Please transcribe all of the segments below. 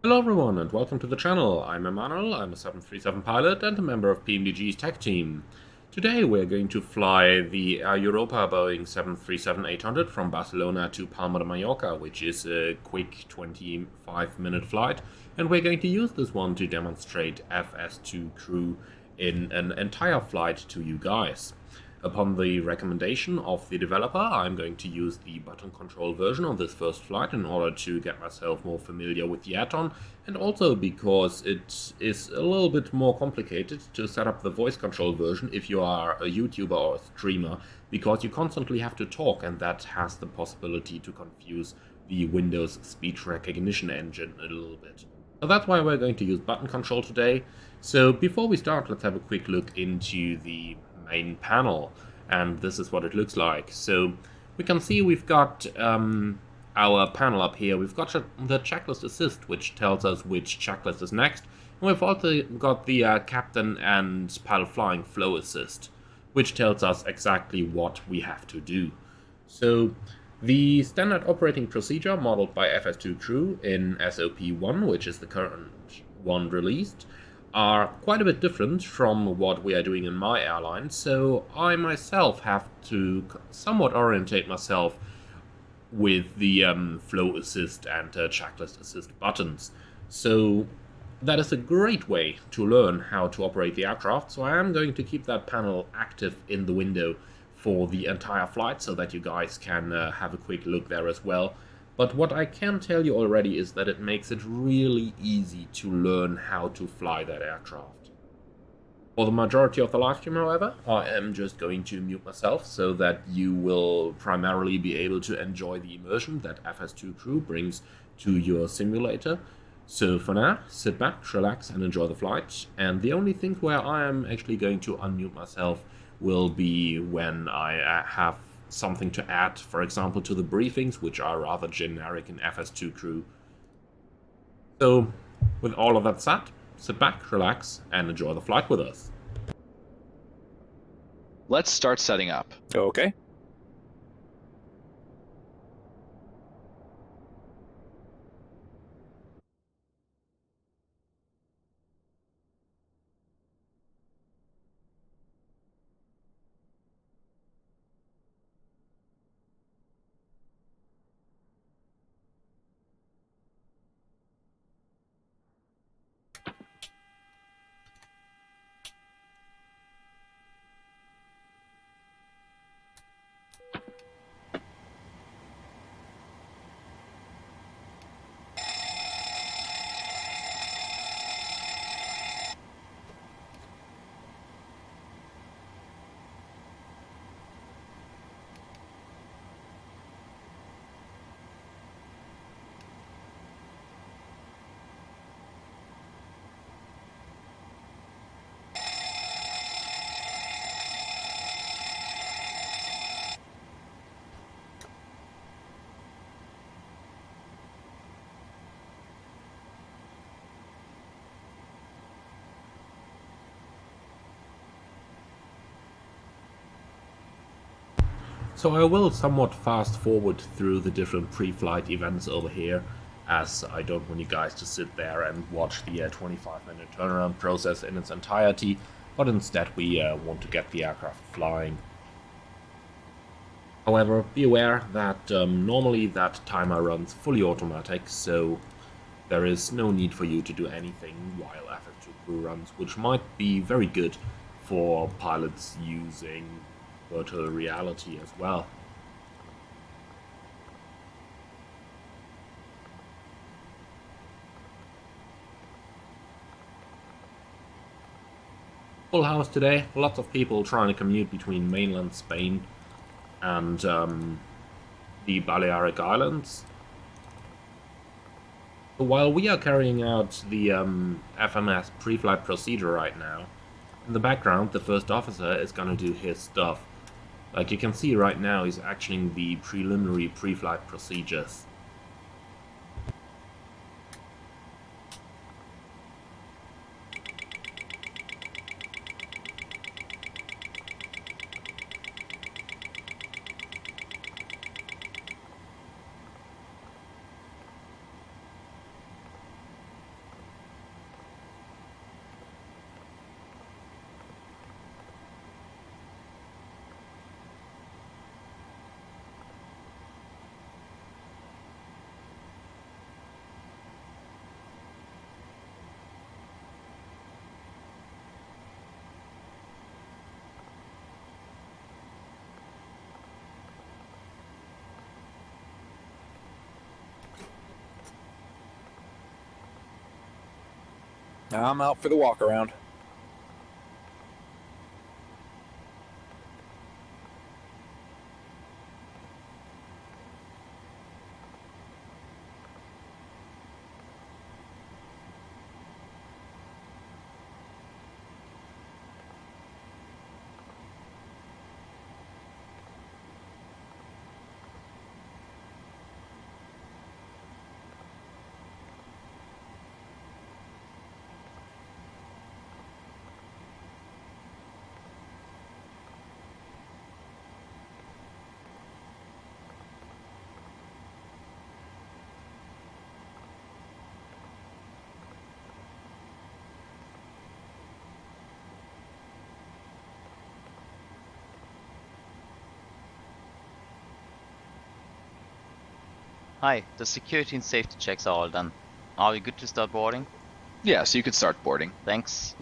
Hello everyone and welcome to the channel. I'm Emmanuel, I'm a 737 pilot and a member of PMDG's tech team. Today we're going to fly the Air Europa Boeing 737-800 from Barcelona to Palma de Mallorca, which is a quick 25-minute flight, and we're going to use this one to demonstrate FS2Crew in an entire flight to you guys. Upon the recommendation of the developer, I'm going to use the button control version on this first flight in order to get myself more familiar with the add-on, and also because it is a little bit more complicated to set up the voice control version if you are a YouTuber or a streamer, because you constantly have to talk, and that has the possibility to confuse the Windows speech recognition engine a little bit. So that's why we're going to use button control today. So before we start, let's have a quick look into the main panel, and this is what it looks like. So we can see we've got our panel up here. We've got the checklist assist, which tells us which checklist is next, and we've also got the captain and pilot flying flow assist, which tells us exactly what we have to do. So the standard operating procedure modeled by FS2Crew in SOP1, which is the current one released, are quite a bit different from what we are doing in my airline, so I myself have to somewhat orientate myself with the flow assist and checklist assist buttons. So that is a great way to learn how to operate the aircraft, so I am going to keep that panel active in the window for the entire flight so that you guys can have a quick look there as well. But what I can tell you already is that it makes it really easy to learn how to fly that aircraft. For the majority of the live stream, however, I am just going to mute myself so that you will primarily be able to enjoy the immersion that FS2Crew brings to your simulator. So for now, sit back, relax and enjoy the flight. And the only thing where I am actually going to unmute myself will be when I have something to add, for example, to the briefings, which are rather generic in FS2Crew. So, with all of that said, sit back, relax, and enjoy the flight with us. Let's start setting up. Okay. So I will somewhat fast forward through the different pre-flight events over here, as I don't want you guys to sit there and watch the 25-minute turnaround process in its entirety, but instead we want to get the aircraft flying. However, be aware that normally that timer runs fully automatic, so there is no need for you to do anything while FS2Crew runs, which might be very good for pilots using virtual reality as well. Full house today, lots of people trying to commute between mainland Spain and the Balearic Islands. So while we are carrying out the FMS pre-flight procedure right now, in the background the first officer is gonna do his stuff. Like you can see right now, he's actioning the preliminary pre-flight procedures. I'm out for the walk around. Hi, the security and safety checks are all done. Are we good to start boarding? Yeah, so you could start boarding. Thanks.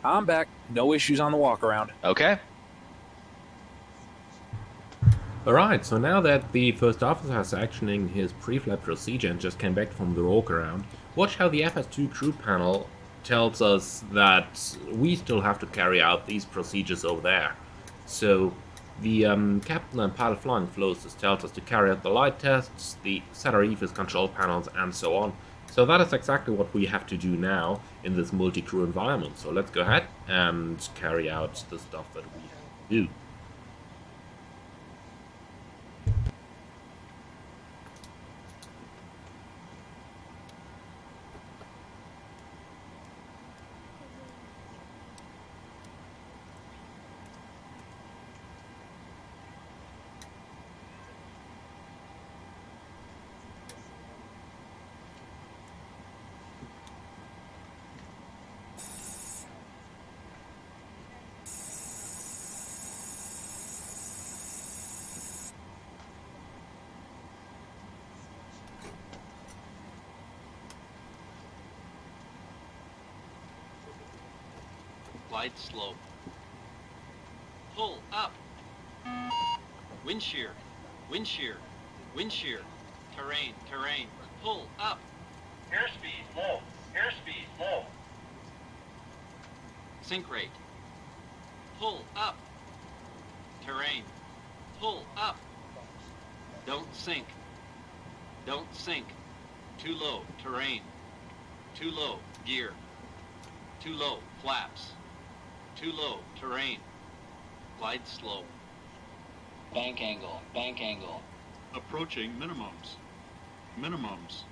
I'm back. No issues on the walk around. Okay. Alright, so now that the first officer is actioning his pre-flight procedure and just came back from the walk around, watch how the FS2Crew panel tells us that we still have to carry out these procedures over there. So the captain and pilot flying flows just tells us to carry out the light tests, the SATR control panels, and so on. So that is exactly what we have to do now in this multi-crew environment. So let's go ahead and carry out the stuff that we have to do. Glide slope. Pull up. Wind shear. Wind shear. Wind shear. Terrain. Terrain. Pull up. Airspeed low. Airspeed low. Sink rate. Pull up. Terrain. Pull up. Don't sink. Don't sink. Too low. Terrain. Too low. Gear. Too low. Flaps. Too low. Terrain. Glide slope. Bank angle. Bank angle. Approaching minimums. Minimums.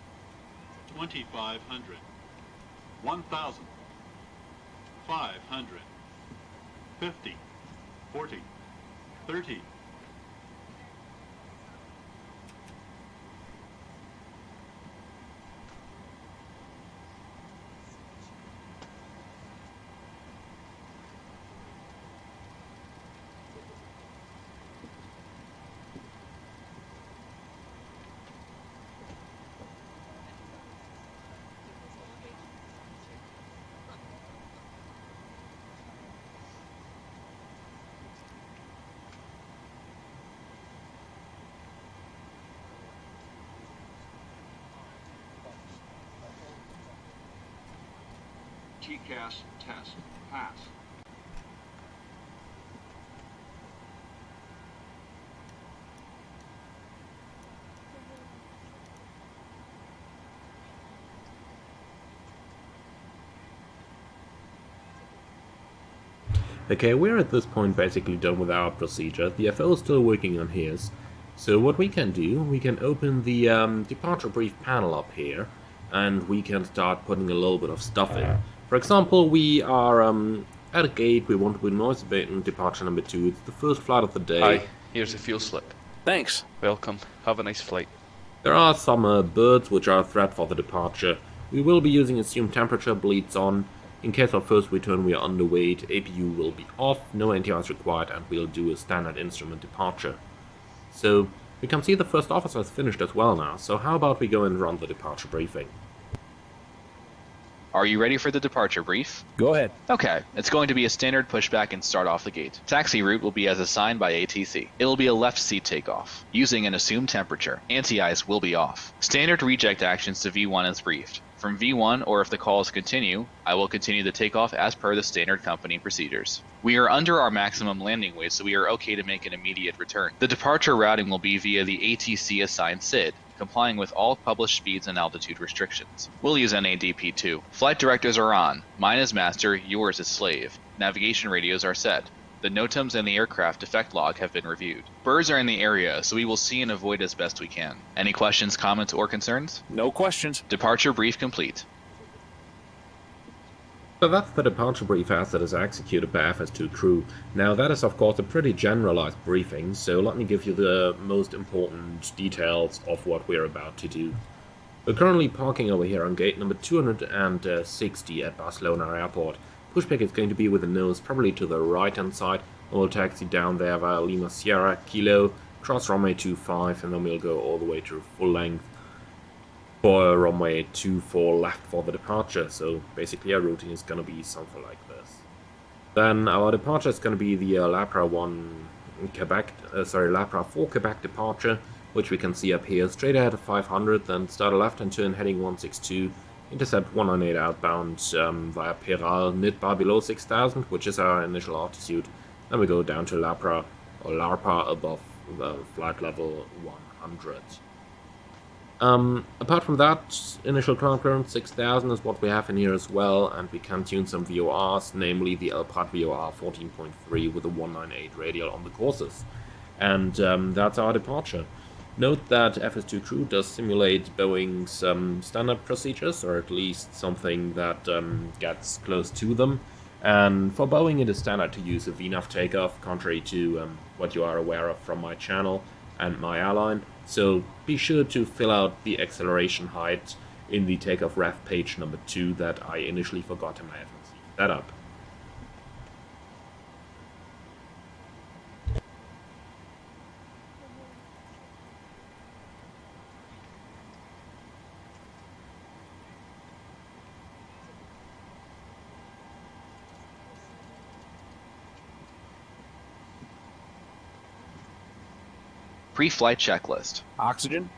2,500. 1,000. 500. 50. 40. 30. TCAS test. Pass. Okay, we're at this point basically done with our procedure. The FO is still working on his. So what we can do, we can open the departure brief panel up here, and we can start putting a little bit of stuff in. For example, we are at a gate, we want to be noise abatement, departure number 2. It's the first flight of the day. Hi, here's a fuel slip. Thanks. Welcome. Have a nice flight. There are some birds which are a threat for the departure. We will be using assumed temperature, bleeds on. In case of first return we are underweight, APU will be off, no anti-ice required, and we'll do a standard instrument departure. So, we can see the first officer has finished as well now, so how about we go and run the departure briefing? Are you ready for the departure brief? Go ahead. Okay, it's going to be a standard pushback and start off the gate. Taxi route will be as assigned by ATC. It will be a left seat takeoff, using an assumed temperature. Anti-ice will be off. Standard reject actions to V1 as briefed. From V1, or if the calls continue, I will continue the takeoff as per the standard company procedures. We are under our maximum landing weight, so we are okay to make an immediate return. The departure routing will be via the ATC assigned SID, complying with all published speeds and altitude restrictions. We'll use NADP2. Flight directives are on. Mine is master, yours is slave. Navigation radios are set. The NOTAMs and the aircraft defect log have been reviewed. Birds are in the area, so we will see and avoid as best we can. Any questions, comments, or concerns? No questions. Departure brief complete. So that's the departure brief as it is executed by FS2Crew. Now that is of course a pretty generalized briefing, so let me give you the most important details of what we're about to do. We're currently parking over here on gate number 260 at Barcelona Airport. Pushback is going to be with the nose probably to the right hand side, and we'll taxi down there via Lima Sierra, Kilo, cross runway 25, and then we'll go all the way to full length for runway 24 left for the departure. So basically our routing is going to be something like this. Then our departure is going to be the Lapra 4 Quebec departure, which we can see up here, straight ahead of 500, then start a left-hand turn heading 162, intercept 198 outbound via Peral, NIT bar below 6000, which is our initial altitude. Then we go down to Lapra, or Larpa above flight level 100. Apart from that, initial ground clearance 6000 is what we have in here as well, and we can tune some VORs, namely the El Prat VOR 14.3 with a 198 radial on the courses. And that's our departure. Note that FS2Crew does simulate Boeing's standard procedures, or at least something that gets close to them. And for Boeing it is standard to use a VNAV takeoff, contrary to what you are aware of from my channel and my airline. So be sure to fill out the acceleration height in the takeoff ref page number 2 that I initially forgot in my FMC setup. Pre-flight checklist. Oxygen.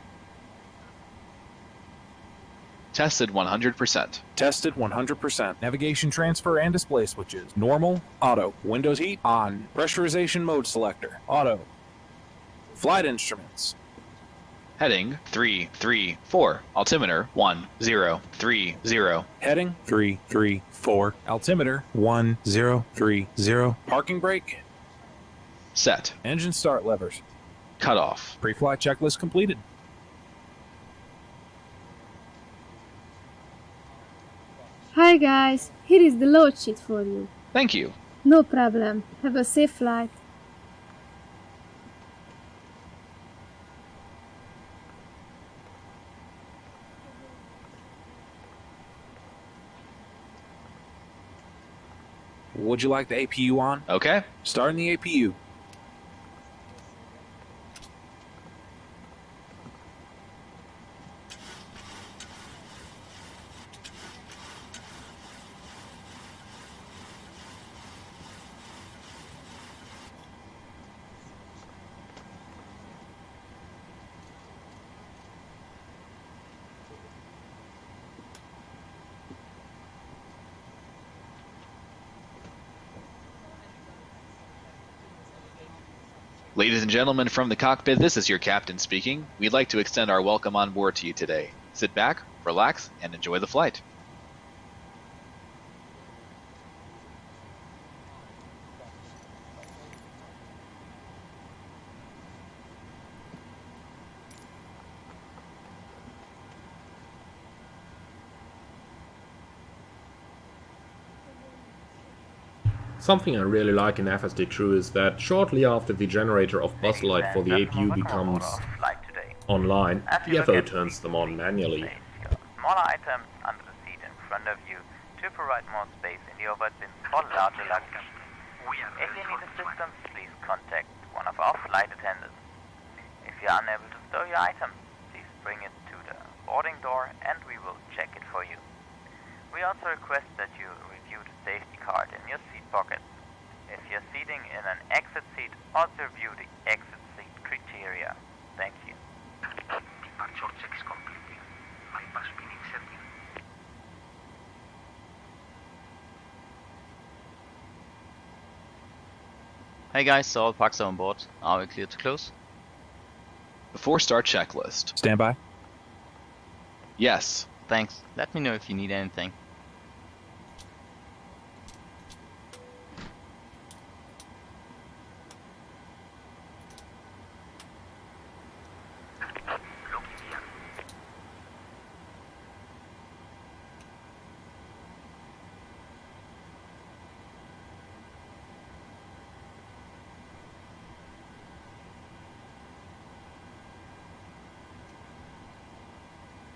Tested 100%. Tested 100%. Navigation transfer and display switches. Normal. Auto. Windows heat. On. Pressurization mode selector. Auto. Flight instruments. Heading 334. Altimeter 1030. Heading 334. Altimeter 1030. Parking brake. Set. Engine start levers. Cutoff. Pre-flight checklist completed. Hi guys, here is the load sheet for you. Thank you. No problem. Have a safe flight. Would you like the APU on? Okay. Starting the APU. Ladies and gentlemen from the cockpit, this is your captain speaking. We'd like to extend our welcome on board to you today. Sit back, relax, and enjoy the flight. Something I really like in FS2Crew is that shortly after the generator of bus light for the APU becomes online, the FO turns them on manually. Smaller items under the seat in front of you to provide more space in the overhead bins for larger luggage. If you need assistance, please contact one of our flight attendants. If you are unable to stow your items, please bring it to the boarding door and we will check it for you. We also request that you review the safety card in your seat pocket. If you're seating in an exit seat, also review the exit seat criteria. Thank you. Departure check is complete. Bypass bin inserted. Hey guys, so all pucks are on board. Are we clear to close? Before start checklist. Stand by. Yes. Thanks. Let me know if you need anything.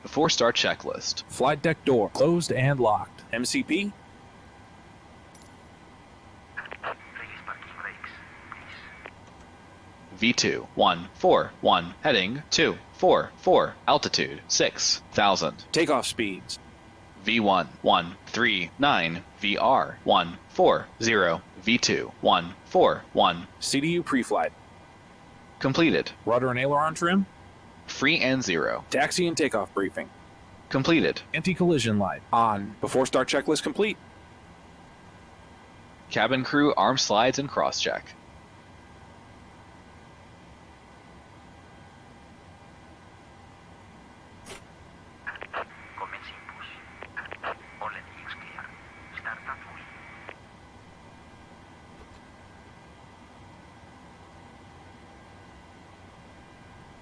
Before start checklist. Flight deck door closed and locked. MCP. V2 141 heading 244 altitude 6,000. Takeoff speeds. V1 139 VR 140 V2 141 CDU pre-flight. completed. Rudder and aileron trim. Free and 0 Taxi and takeoff briefing. completed. Anti-collision light on. Before start checklist complete. Cabin crew arm slides and cross check. Commencing push. All engines clear. Start at full.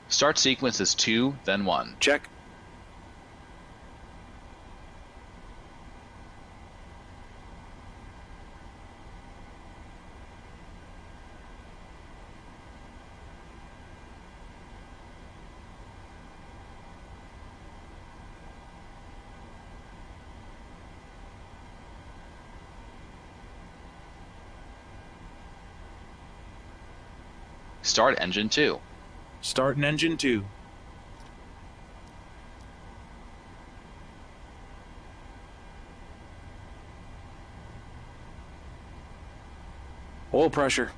Start sequence is 2, then 1. Check. Start engine 2. Start an engine 2. Oil pressure.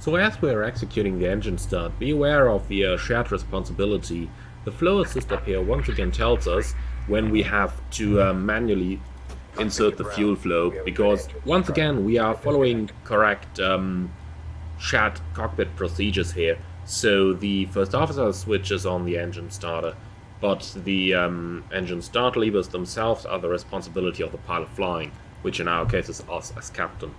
So as we are executing the engine start, be aware of the shared responsibility. The flow assist up here once again tells us when we have to manually insert the fuel flow, because once again we are following correct shared cockpit procedures here. So the first officer switches on the engine starter, but the engine start levers themselves are the responsibility of the pilot flying, which in our case is us as captain.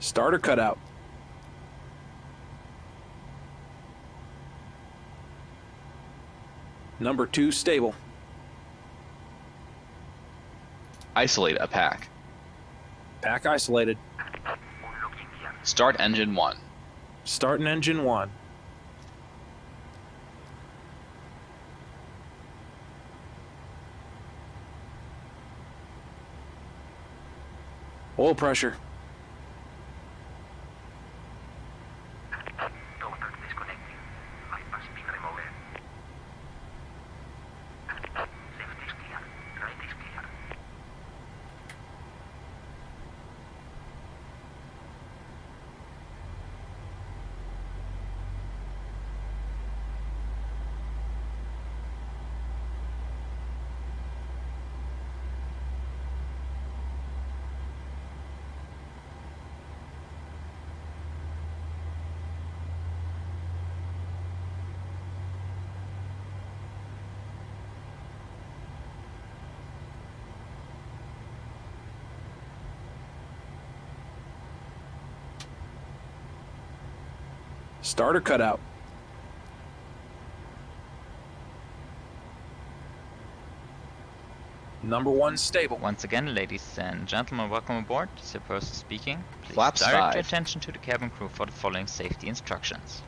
Starter cutout. Number 2 stable. Isolate a pack. Pack isolated. Start engine 1. Start an engine 1. Oil pressure. Starter cutout. Number 1 stable. Once again, ladies and gentlemen, welcome aboard. This is your person speaking. Please Flaps direct 5. your attention to the cabin crew for the following safety instructions.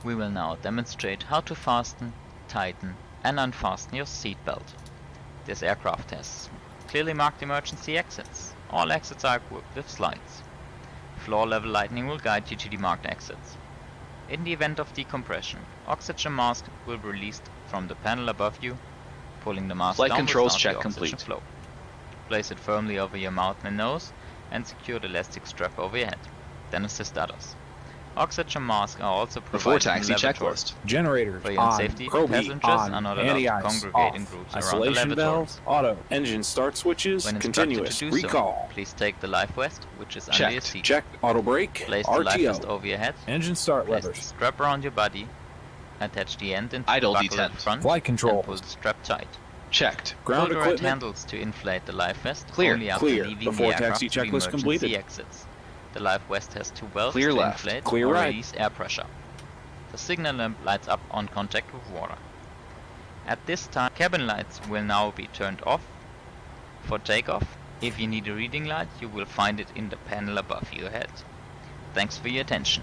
We will now demonstrate how to fasten, tighten and unfasten your seatbelt. This aircraft has clearly marked emergency exits. All exits are equipped with slides. Floor level lighting will guide you to the marked exits. In the event of decompression, oxygen mask will be released from the panel above you. Pulling the mask Flight down will controls start check the oxygen complete. flow. Place it firmly over your mouth and nose and secure the elastic strap over your head. Then assist others. Oxygen masks are also Before provided in taxi lavatory. checklist. Generators For your own on. safety, Probe passengers on. are not allowed to Anti-ice congregate in off. groups around the Isolation lavatories. valve auto. Engine start switches When instructed continuous. to do Recall. so, please take the life vest, which is under your Checked. seat. Check auto brake. Place the life vest RTO. over your head. Engine start Place the levers. strap around your body. Attach the end into Idle the buckle at detent. the front. Flight control. And pull the strap tight. Checked. Ground Pull the right equipment. handles to inflate the life vest. Clear. Only after Clear. leaving Before the aircraft taxi to the checklist emergency completed. exits. The life vest has 2 valves Clear to left. inflate Clear or right. release air pressure. The signal lamp lights up on contact with water. At this time, cabin lights will now be turned off for takeoff. If you need a reading light, you will find it in the panel above your head. Thanks for your attention.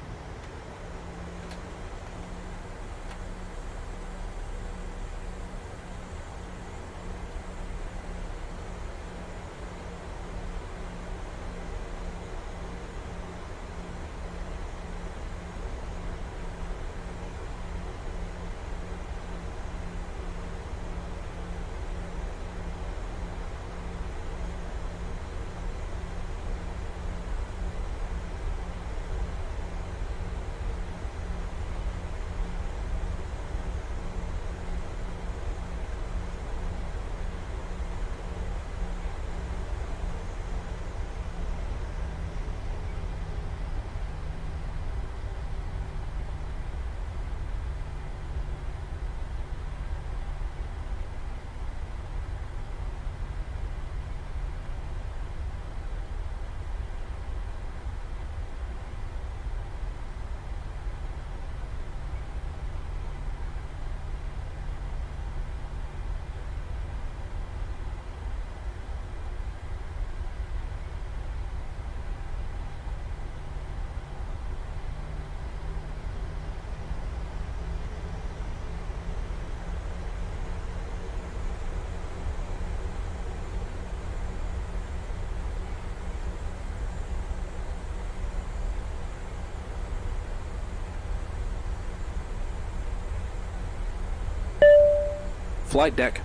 Flight deck.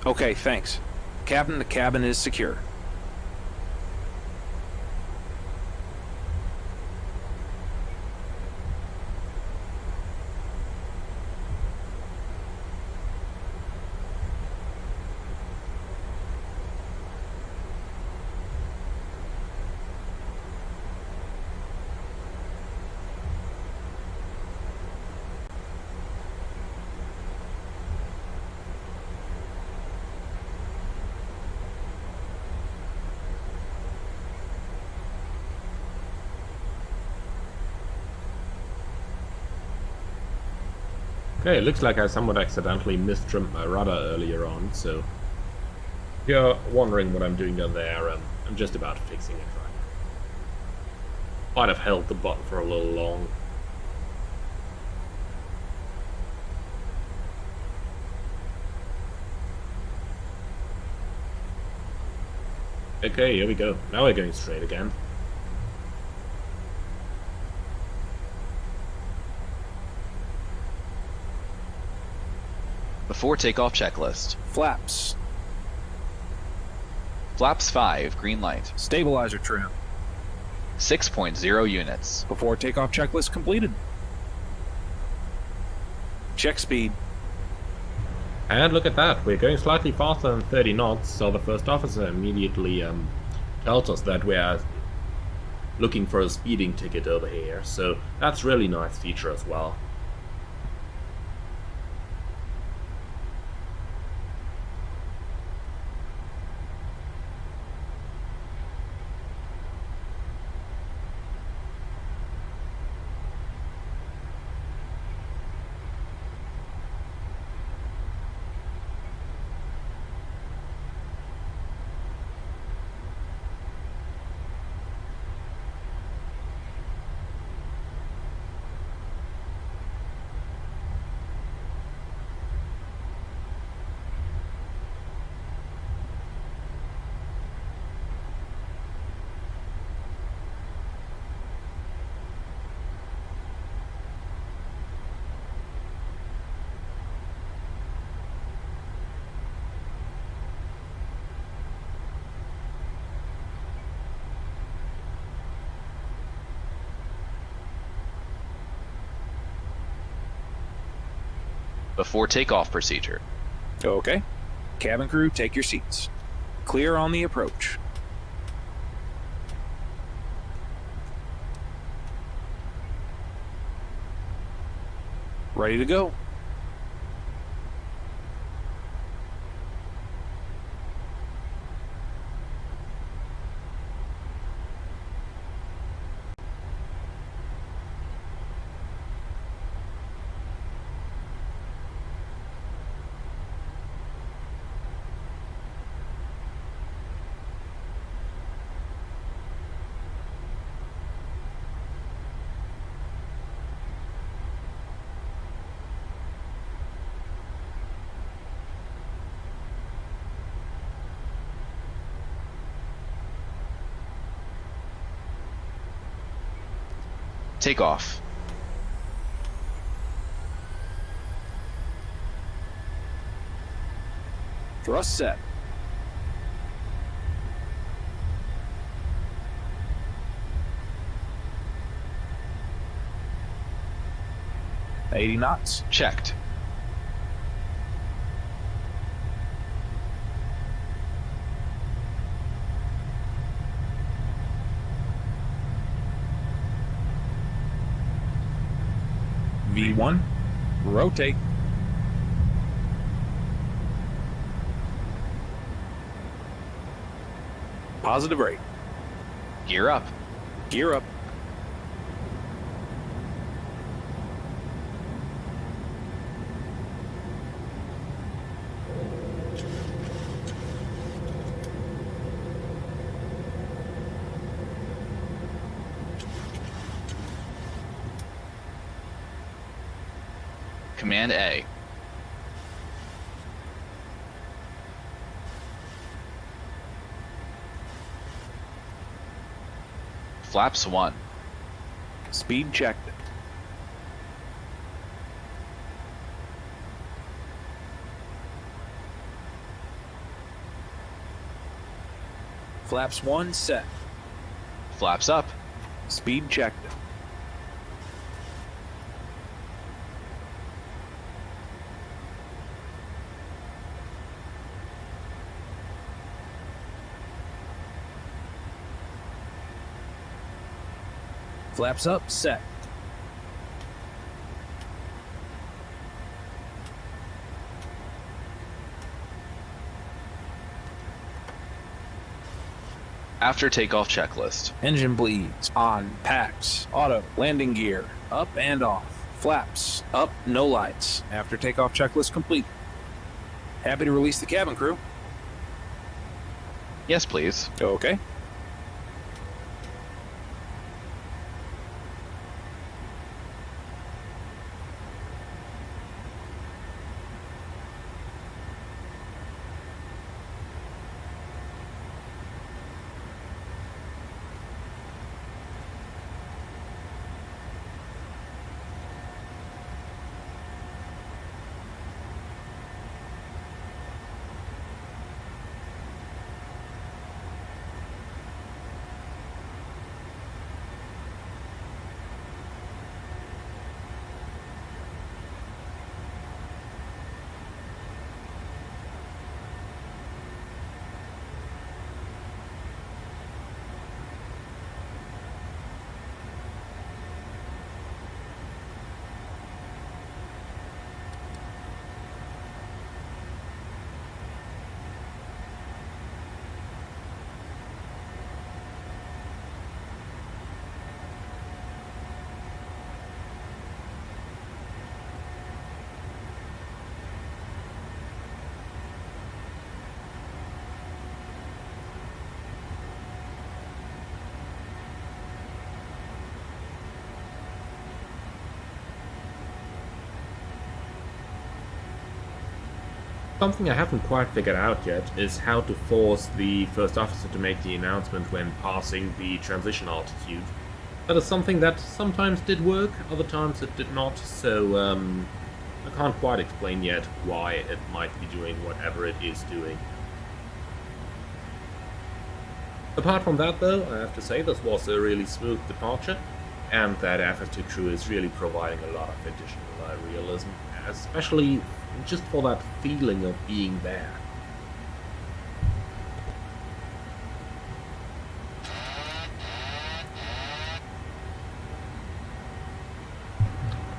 Okay, thanks. Captain, the cabin is secure. Okay, it looks like I somewhat accidentally mistrimmed my rudder earlier on, so if you're wondering what I'm doing down there, I'm just about fixing it right now. Might have held the button for a little long. Okay, here we go. Now we're going straight again. Before takeoff checklist. Flaps. Flaps 5, green light. Stabilizer trim. 6.0 units. Before takeoff checklist completed. Check speed. And look at that, we're going slightly faster than 30 knots, so the first officer immediately tells us that we're looking for a speeding ticket over here, so that's really nice feature as well. Before takeoff procedure. Okay. Cabin crew, take your seats. Clear on the approach. Ready to go. Takeoff. Thrust set. $80 knots. Checked. V1. Rotate. Positive rate. Gear up. Gear up. Command A. Flaps 1. Speed checked. Flaps 1 set. Flaps up. Speed checked. Flaps up, set. After takeoff checklist. Engine bleeds, on, packs, auto, landing gear, up and off. Flaps, up, no lights. After takeoff checklist complete. Happy to release the cabin crew. Yes, please. Okay. Something I haven't quite figured out yet is how to force the first officer to make the announcement when passing the transition altitude. That is something that sometimes did work, other times it did not, so I can't quite explain yet why it might be doing whatever it is doing. Apart from that though, I have to say this was a really smooth departure. and that FS2Crew is really providing a lot of additional realism, especially just for that feeling of being there.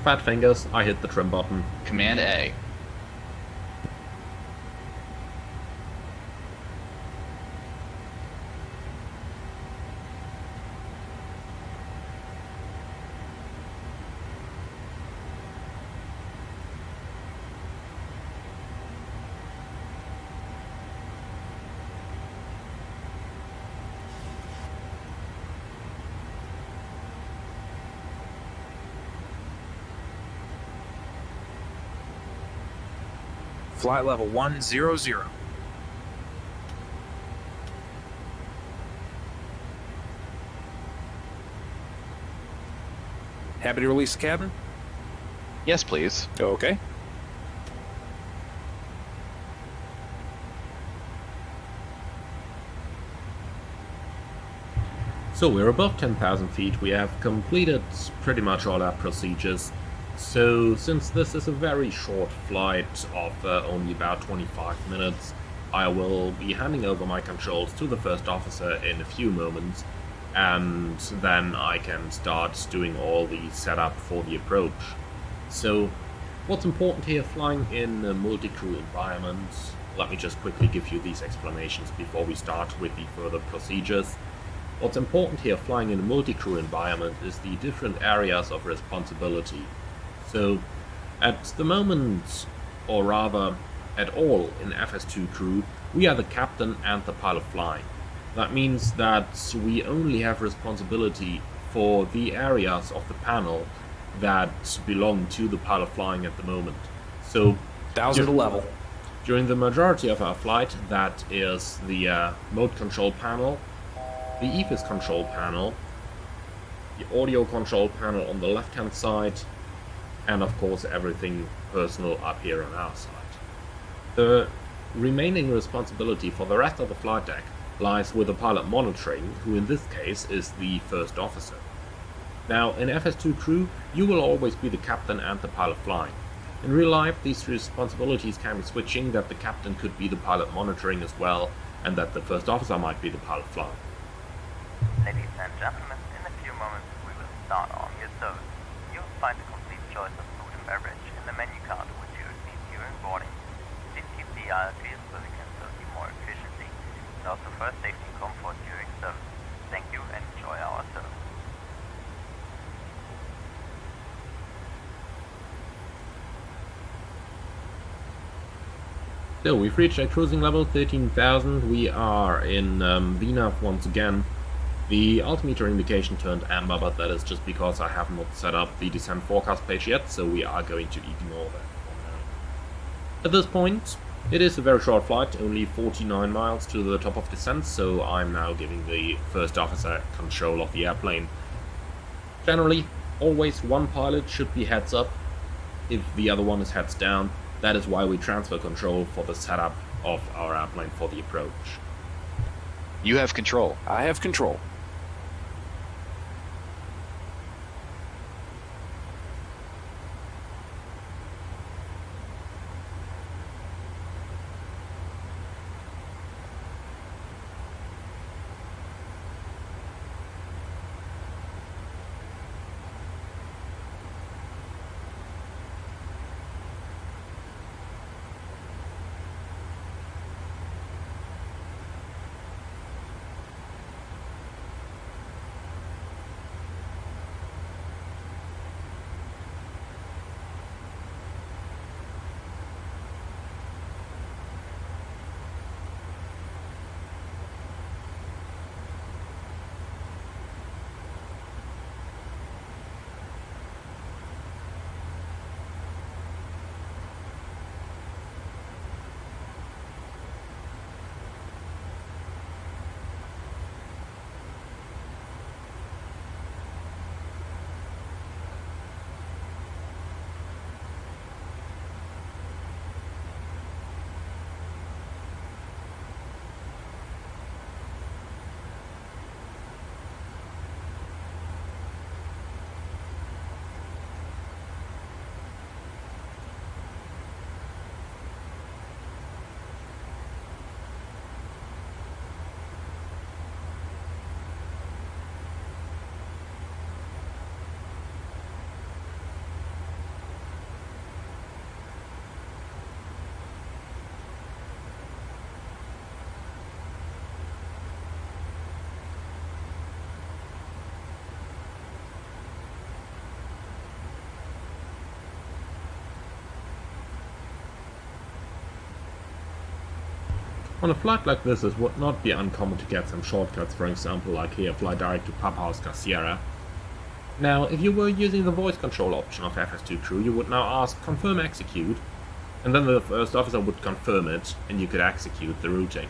Fat fingers, I hit the trim button. Command A. Flight level 100. Happy to release the cabin? Yes, please. Okay. So we're above 10,000 feet, we have completed pretty much all our procedures. So since this is a very short flight of only about 25 minutes, I will be handing over my controls to the first officer in a few moments, and then I can start doing all the setup for the approach. So what's important here flying in a multi-crew environment? Let me just quickly give you these explanations before we start with the further procedures. What's important here flying in a multi-crew environment is the different areas of responsibility. So at the moment, or rather at all in FS2Crew, we are the captain and the pilot flying. That means that we only have responsibility for the areas of the panel that belong to the pilot flying at the moment. So 1,000 to level. During the majority of our flight, that is the mode control panel, the EFIS control panel, the audio control panel on the left hand side, and of course everything personal up here on our side. The remaining responsibility for the rest of the flight deck lies with the pilot monitoring, who in this case is the first officer. Now in FS2Crew, you will always be the captain and the pilot flying. In real life, these responsibilities can be switching, that the captain could be the pilot monitoring as well, and that the first officer might be the pilot flying. Ladies and gentlemen, in a few moments we will start on your service. You will find a complete choice of food and beverage in the menu card which you receive during boarding. Please keep the aisle clear so we can serve you more efficiently, and also for safety and comfort during service. Thank you and enjoy our service. So we've reached a cruising level 13,000. We are in VNAV once again. The altimeter indication turned amber, but that is just because I have not set up the descent forecast page yet, so we are going to ignore that for now. At this point, it is a very short flight, only 49 miles to the top of descent, so I'm now giving the first officer control of the airplane. Generally, always one pilot should be heads up if the other one is heads down. That is why we transfer control for the setup of our airplane for the approach. You have control. I have control. On a flight like this, it would not be uncommon to get some shortcuts, for example, like here, fly direct to Papa Oscar Sierra. Now, if you were using the voice control option of FS2Crew, you would now ask confirm execute, and then the first officer would confirm it, and you could execute the routing.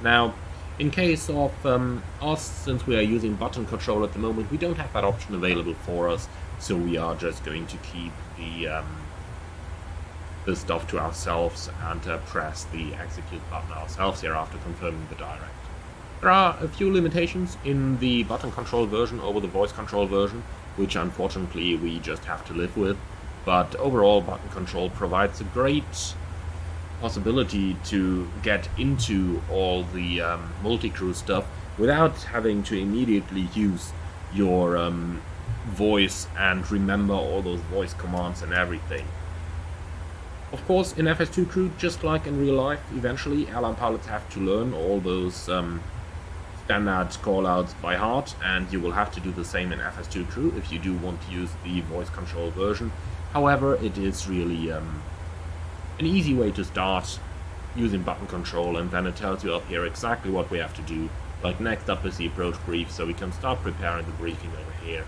Now, in case of us, since we are using button control at the moment, we don't have that option available for us, so we are just going to keep the stuff to ourselves and press the execute button ourselves here after confirming the direct. There are a few limitations in the button control version over the voice control version, which unfortunately we just have to live with, but overall button control provides a great possibility to get into all the multi-crew stuff without having to immediately use your voice and remember all those voice commands and everything. Of course, in FS2Crew, just like in real life, eventually airline pilots have to learn all those standard callouts by heart, and you will have to do the same in FS2Crew if you do want to use the voice control version. However, it is really an easy way to start using button control, and then it tells you up here exactly what we have to do. Like next up is the approach brief, so we can start preparing the briefing over here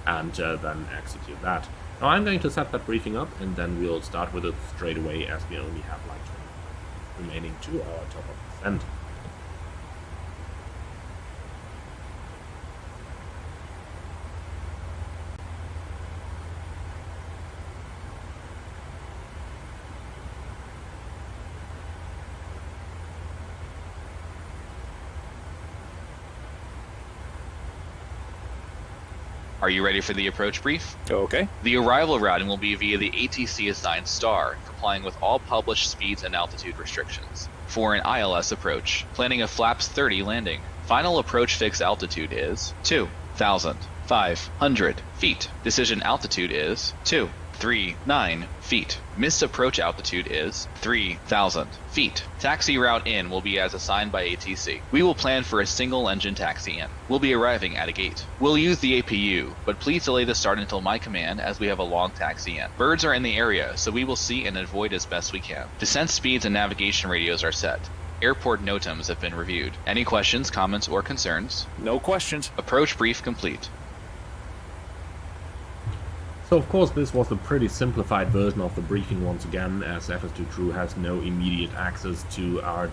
and then execute that. Now I'm going to set that briefing up, and then we'll start with it straight away, as we only have like 20 remaining to our top of descent. Are you ready for the approach brief? Okay. The arrival routing will be via the ATC assigned star, complying with all published speeds and altitude restrictions. For an ILS approach, planning a flaps 30 landing. Final approach fixed altitude is 2,500 feet. Decision altitude is 239 feet. Missed approach altitude is 3,000 feet. Taxi route in will be as assigned by ATC. We will plan for a single engine taxi in. We'll be arriving at a gate. We'll use the APU, but please delay the start until my command, as we have a long taxi in. Birds are in the area, so we will see and avoid as best we can. Descent speeds and navigation radios are set. Airport NOTAMs have been reviewed. Any questions, comments, or concerns? No questions. Approach brief complete. So of course this was a pretty simplified version of the briefing once again, as FS2Crew has no immediate access to our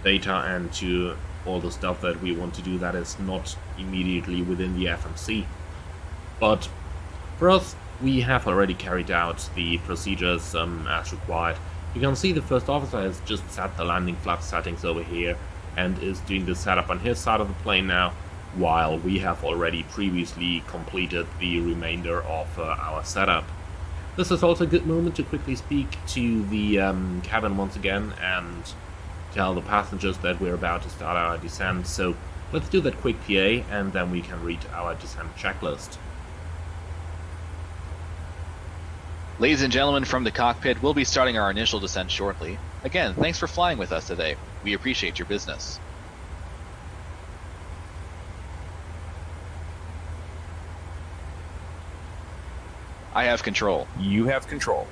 data and to all the stuff that we want to do that is not immediately within the FMC. But for us, we have already carried out the procedures as required. You can see the first officer has just set the landing flap settings over here and is doing the setup on his side of the plane now, while we have already previously completed the remainder of our setup. This is also a good moment to quickly speak to the cabin once again and tell the passengers that we're about to start our descent, so let's do that quick PA and then we can read our descent checklist. Ladies and gentlemen, from the cockpit, we'll be starting our initial descent shortly. Again, thanks for flying with us today. We appreciate your business. I have control. You have control.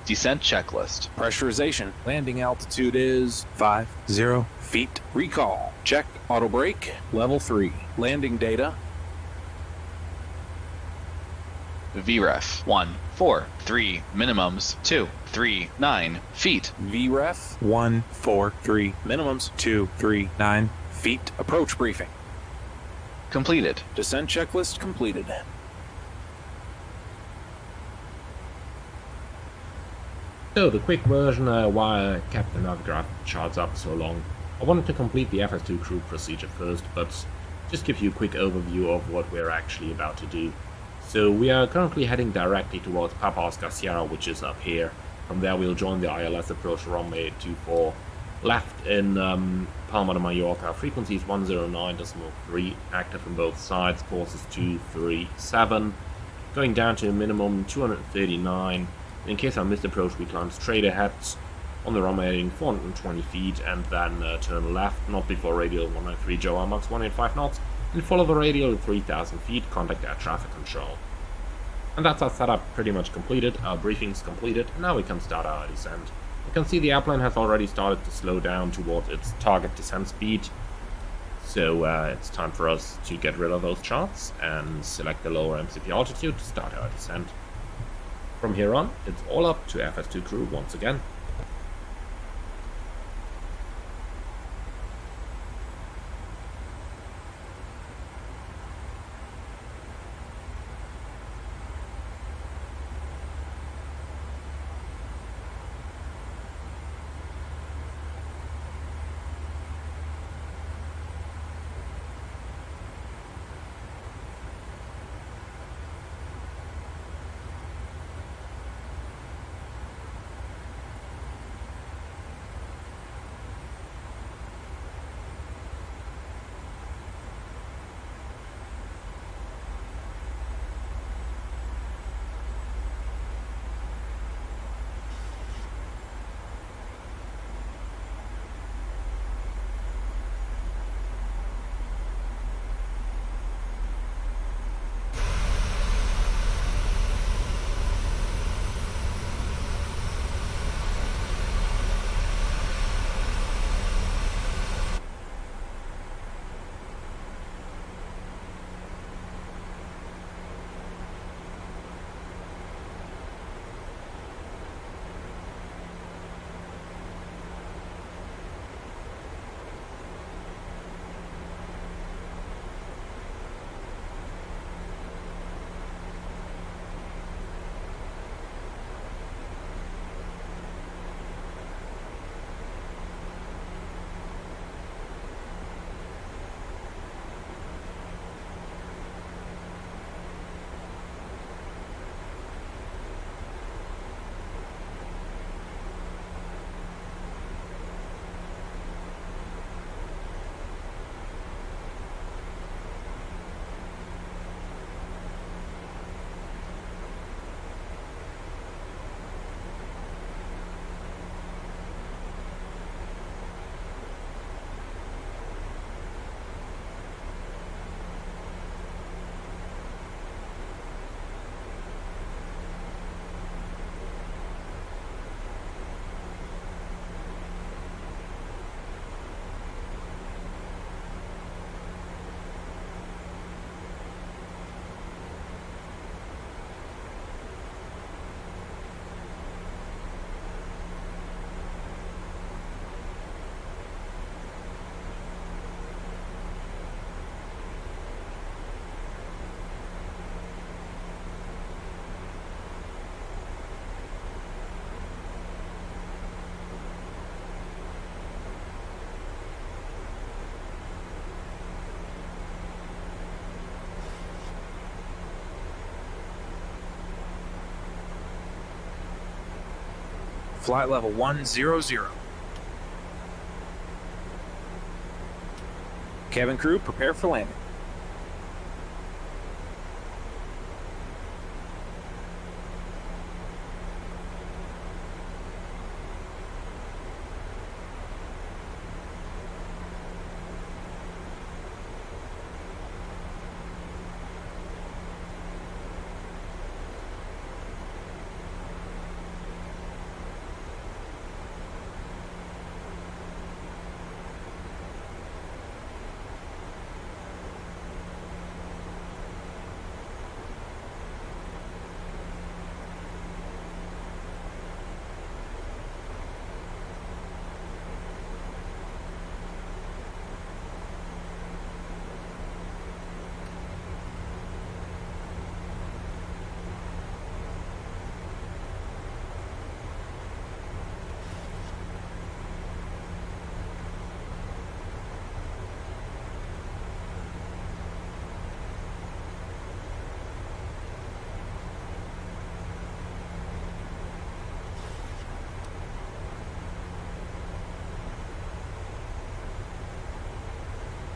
Descent checklist. Pressurization. Landing altitude is 50 feet. Recall. Check. Auto brake. Level 3. Landing data. VREF 143 minimums 239 feet. VREF 143 minimums 239 feet. Approach briefing. Completed. Descent checklist completed. So the quick version why I kept the navgraph charts up so long. I wanted to complete the FS2Crew procedure first, but just give you a quick overview of what we're actually about to do. So we are currently heading directly towards Papa Oscar Sierra, which is up here. From there we'll join the ILS approach runway 24 left in Palma de Mallorca. Frequency is 109.3, active on both sides, course is 237, going down to a minimum 239. In case I missed approach, we climb straight ahead on the runway heading 420 feet and then turn left, not before radial 193 Joa Max 185 knots, and follow the radial 3000 feet, contact air traffic control. And that's our setup pretty much completed, our briefing's completed, and now we can start our descent. You can see the airplane has already started to slow down towards its target descent speed. So it's time for us to get rid of those charts and select the lower MCP altitude to start our descent. From here on, it's all up to FS2Crew once again. Flight level 100. Cabin crew, prepare for landing.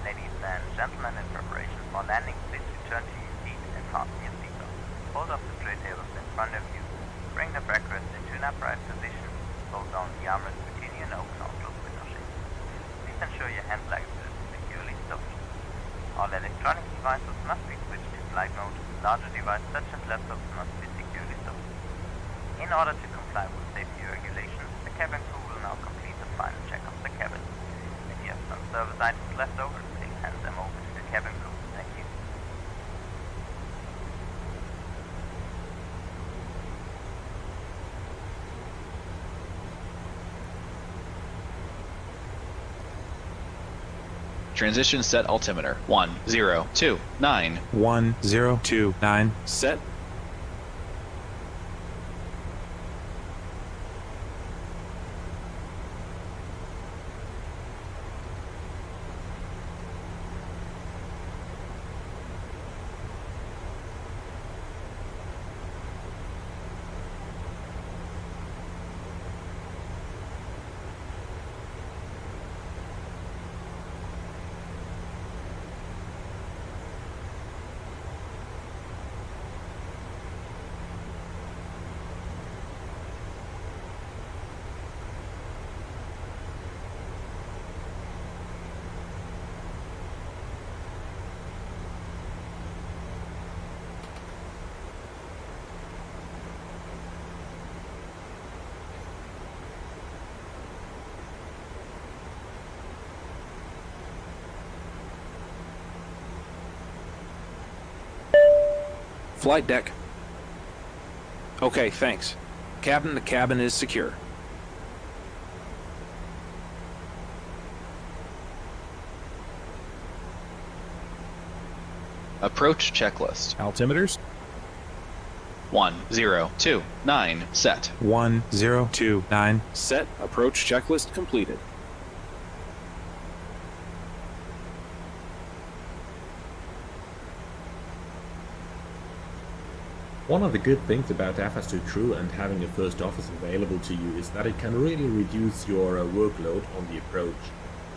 Ladies and gentlemen, in preparation for landing, please return to your seat and fasten your seatbelt. Hold up the tray tables in front of you. Bring the backrest into an upright position. Hold down the armrest between you and open or close window shades. Please ensure your hand luggage is securely stowed. All electronic devices must be switched to flight mode. Larger devices such as laptops must be securely stowed. In order to comply with safety regulations, the cabin crew will now complete the final check of the cabin. If you have some service items left over, please hand them over to the cabin crew. Thank you. Transition set altimeter 1029. 1029. Set. Flight deck. Okay, thanks. Captain, the cabin is secure. Approach checklist. Altimeters. 1029. Set. 1029. Set. Approach checklist completed. One of the good things about FS2Crew and having a first officer available to you is that it can really reduce your workload on the approach.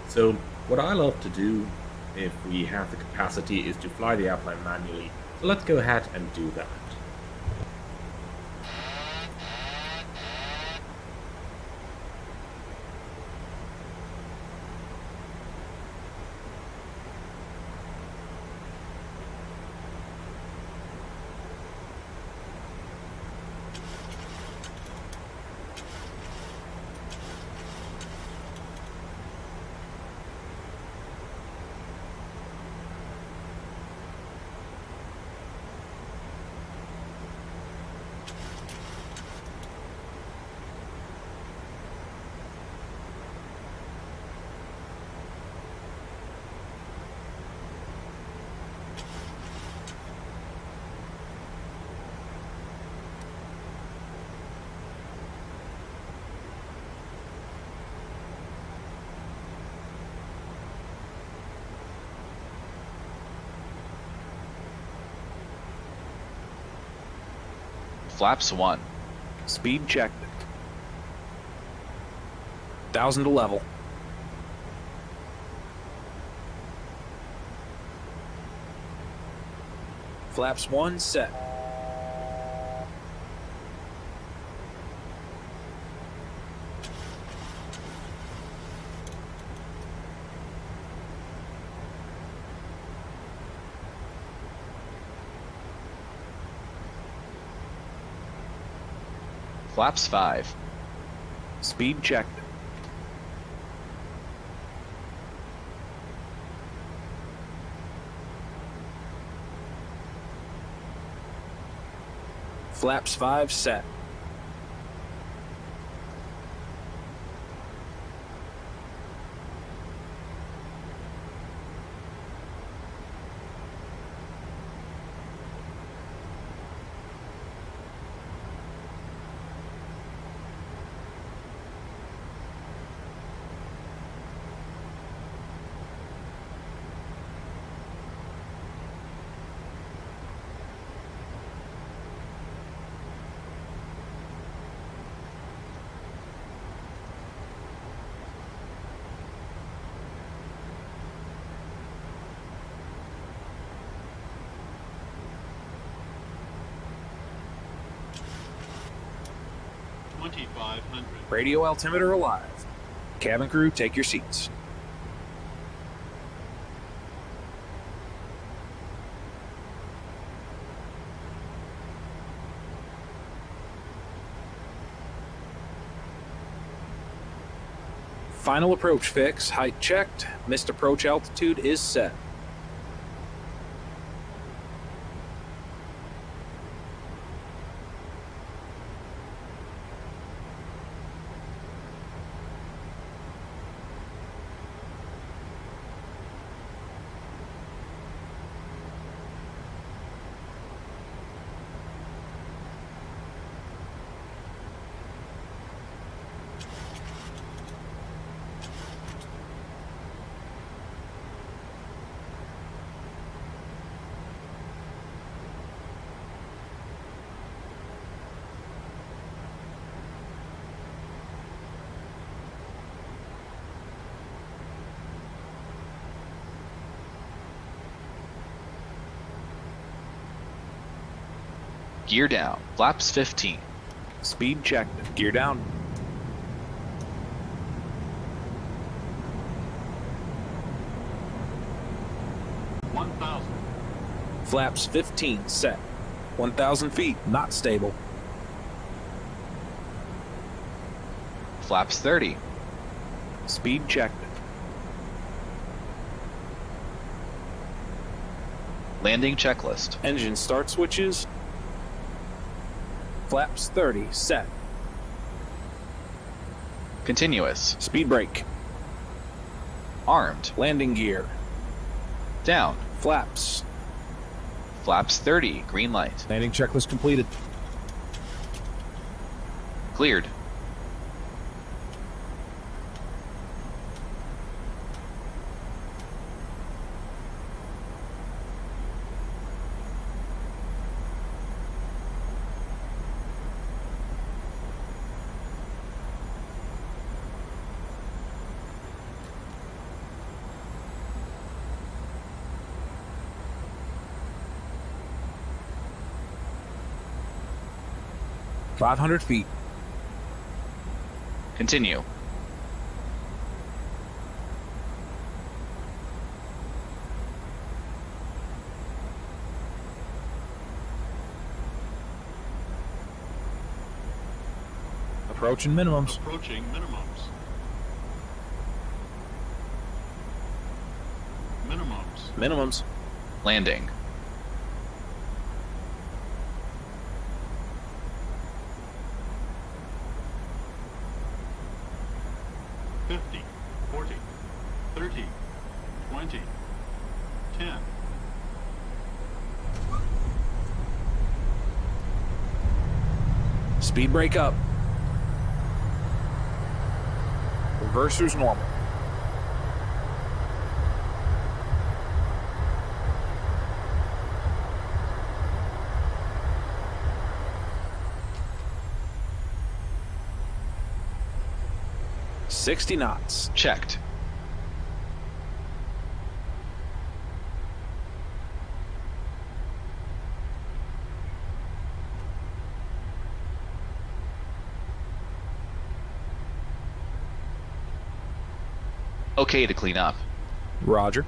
So what I love to do, if we have the capacity, is to fly the airplane manually. So let's go ahead and do that. Flaps 1. Speed checked. 1000 to level. Flaps 1 set. Flaps 5. Speed checked. Flaps 5 set. Radio altimeter alive. Cabin crew, take your seats. Final approach fix, height checked, missed approach altitude is set. Gear down. Flaps 15. Speed checked, gear down. Flaps 15 set. 1,000 feet, not stable. Flaps 30. Speed checked. Landing checklist. Engine start switches. Flaps 30 set. Continuous. Speed brake. Armed. Landing gear. Down. Flaps. Flaps 30. Green light. Landing checklist completed. Cleared. $500 feet. Continue. Approaching minimums. Approaching minimums. Minimums. Minimums. Landing. $50, $40, $30, $20, $10. Speed brake up. Reversers normal. $60 knots. Checked. Okay to clean up. Roger.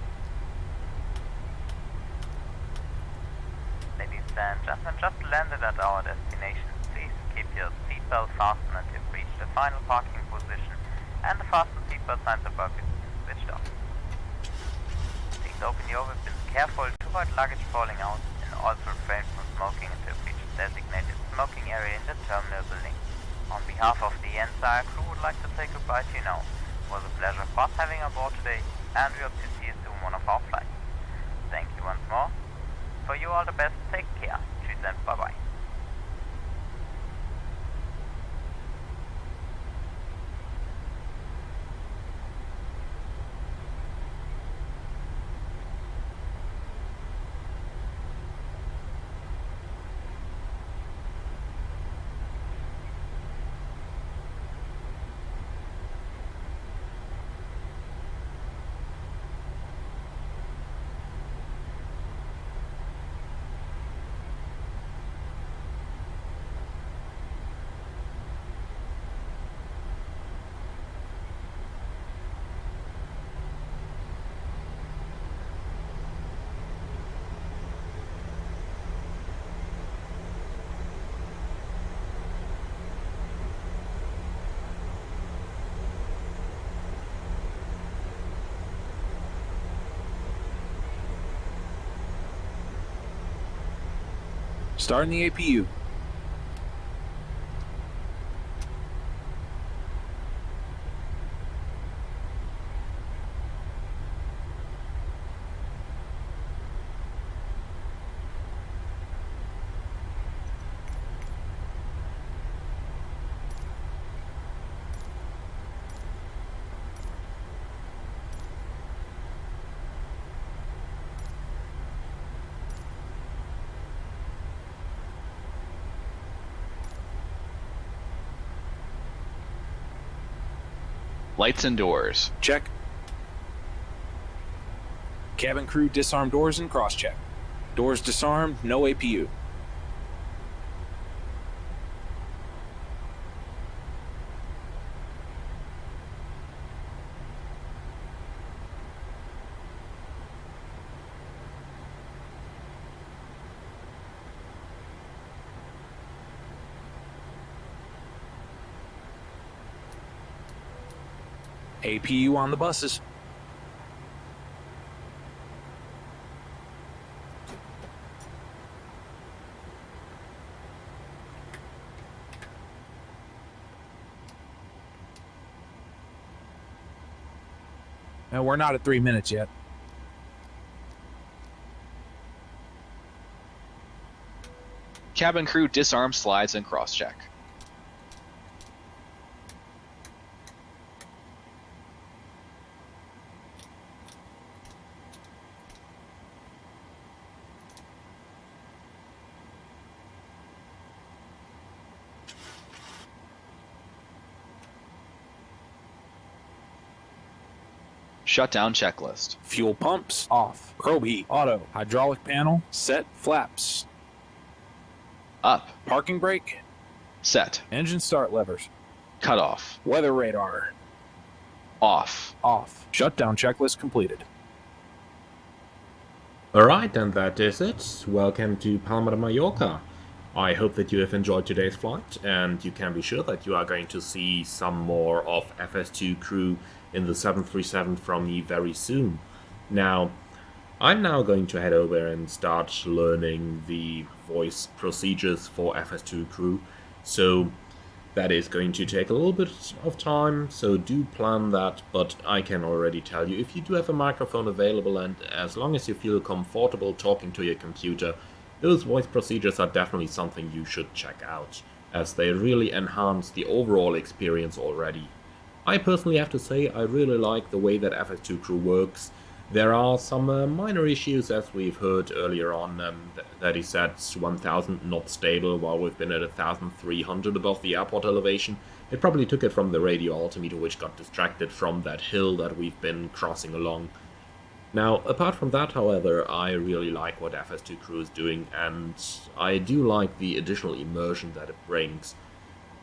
Ladies and gentlemen, just landed at our destination. Please keep your seatbelt fastened until you've reached the final parking position, and the fasten seatbelt signs above you switched off. Please open your weapons careful to avoid luggage falling out, and also refrain from smoking until you reach the designated smoking area in the terminal building. On behalf of the entire crew, would like to say goodbye to you now. It was a pleasure for us having you aboard today, and we hope to see you soon on one of our flights. Thank you once more. For you all the best, take care. Tschüss and bye-bye. Starting the APU. Lights and doors. Check. Cabin crew disarm doors and cross-check. Doors disarmed, no APU. APU on the buses. Now, we're not at 3 minutes yet. Cabin crew disarm slides and cross-check. Shutdown checklist. Fuel pumps, off. Probe heat, auto. Hydraulic panel, set. Flaps. Up. Parking brake, Set. engine start levers. Cut off. Weather radar, Off. off. Shutdown checklist completed. Alright, and that is it. Welcome to Palma de Mallorca. I hope that you have enjoyed today's flight, and you can be sure that you are going to see some more of FS2Crew in the 737 from me very soon. Now, I'm now going to head over and start learning the voice procedures for FS2Crew, so that is going to take a little bit of time, so do plan that, but I can already tell you, if you do have a microphone available and as long as you feel comfortable talking to your computer, those voice procedures are definitely something you should check out, as they really enhance the overall experience already. I personally have to say I really like the way that FS2Crew works. There are some minor issues, as we've heard earlier on, that he said 1000 not stable while we've been at 1300 above the airport elevation. It probably took it from the radio altimeter, which got distracted from that hill that we've been crossing along. Now, apart from that, however, I really like what FS2Crew is doing, and I do like the additional immersion that it brings.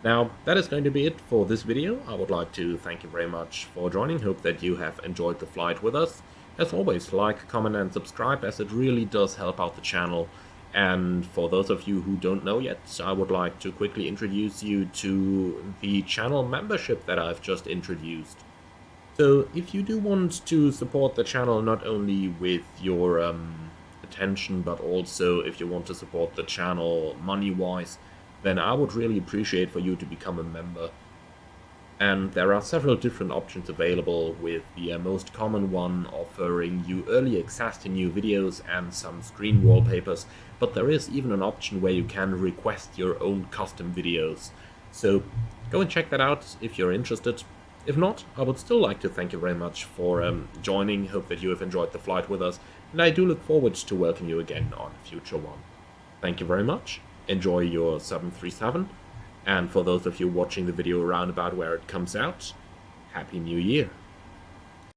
Now, that is going to be it for this video. I would like to thank you very much for joining. Hope that you have enjoyed the flight with us. As always, like, comment and subscribe, as it really does help out the channel. And for those of you who don't know yet, I would like to quickly introduce you to the channel membership that I've just introduced. So, if you do want to support the channel not only with your attention, but also if you want to support the channel money-wise, then I would really appreciate for you to become a member. And there are several different options available, with the most common one offering you early access to new videos and some screen wallpapers, but there is even an option where you can request your own custom videos. So go and check that out if you're interested. If not, I would still like to thank you very much for joining. Hope that you have enjoyed the flight with us, and I do look forward to welcoming you again on a future one. Thank you very much. Enjoy your 737, and for those of you watching the video around about where it comes out, Happy New Year!